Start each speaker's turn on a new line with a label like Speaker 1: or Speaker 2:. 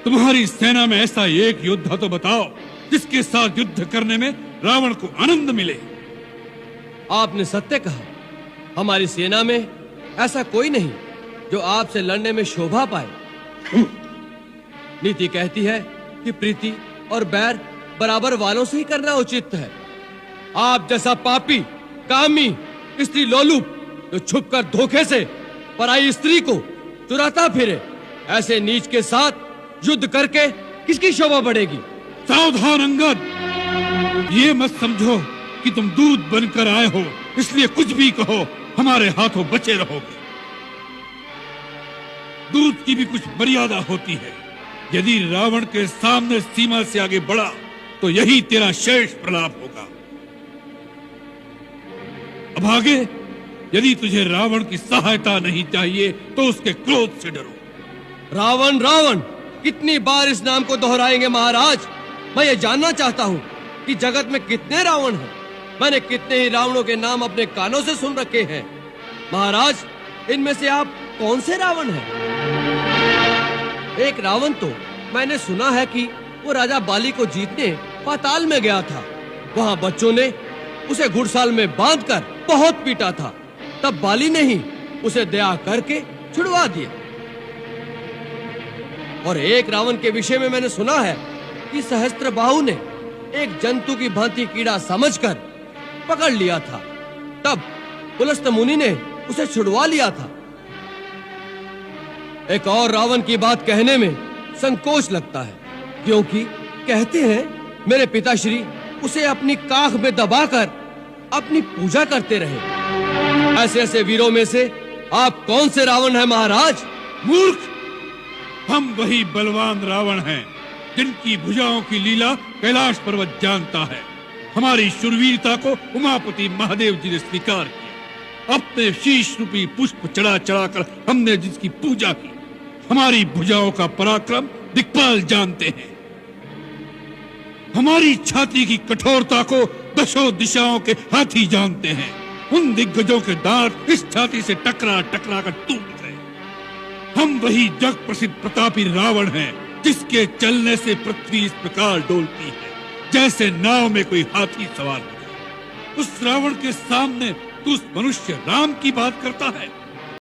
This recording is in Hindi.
Speaker 1: तुम्हारी सेना में ऐसा एक योद्धा तो बताओ जिसके साथ युद्ध करने में रावण को आनंद मिले।
Speaker 2: आपने सत्य कहा, हमारी सेना में ऐसा कोई नहीं जो आपसे लड़ने में शोभा पाए। नीति कहती है कि प्रीति और बैर बराबर वालों से ही करना उचित है। आप जैसा पापी, कामी, स्त्री लोलुप जो छुपकर धोखे से पराई स्त्री को चुराता फिरे, ऐसे नीच के साथ युद्ध करके किसकी शोभा बढ़ेगी?
Speaker 1: सावधान अंगद, ये मत समझो कि तुम दूध बनकर आए हो इसलिए कुछ भी कहो हमारे हाथों बचे रहोगे। दूध की भी कुछ मर्यादा होती है। यदि रावण के सामने सीमा से आगे बढ़ा तो यही तेरा शेष प्रलाप होगा। अब आगे, यदि तुझे रावण की सहायता नहीं चाहिए तो उसके क्रोध से डरो।
Speaker 2: रावण रावण कितनी बार इस नाम को दोहराएंगे महाराज? मैं ये जानना चाहता हूँ कि जगत में कितने रावण हैं। मैंने कितने ही रावणों के नाम अपने कानों से सुन रखे हैं। महाराज, इनमें से आप कौन से रावण हैं? एक रावण तो मैंने सुना है कि वो राजा बाली को जीतने पाताल में गया था। वहाँ बच्चों ने उसे घुड़साल में बांधकर बहुत पीटा था। तब बाली ने ही उसे दया करके छुड़वा दिया। और एक रावण के विषय में मैंने सुना है कि सहस्त्रबाहु ने एक जंतु की भांति कीड़ा समझकर पकड़ लिया था। तब पुलस्त मुनि ने उसे छुड़वा लिया था। एक और रावण की बात कहने में संकोच लगता है, क्योंकि कहते हैं मेरे पिताश्री उसे अपनी काख में दबाकर अपनी पूजा करते रहे। ऐसे ऐसे वीरों में से आप कौन से रावण हैं महाराज?
Speaker 1: मूर्ख, हम वही बलवान रावण हैं जिनकी भुजाओं की लीला कैलाश पर्वत जानता है। हमारी शूरवीरता को उमापति महादेव जी ने स्वीकार किया। अपने शीश रूपी पुष्प चढ़ा चढ़ाकर हमने जिसकी पूजा की। हमारी भुजाओं का पराक्रम दिक्पाल जानते हैं। हमारी छाती की कठोरता को दशों दिशाओं के हाथी जानते हैं। उन दिग्गजों के दांत इस छाती से टकरा टकरा कर टूट गए। हम वही जग प्रसिद्ध प्रतापी रावण हैं जिसके चलने से पृथ्वी इस प्रकार डोलती है जैसे नाव में कोई हाथी सवार हो। उस रावण के सामने तू उस मनुष्य राम की बात करता है।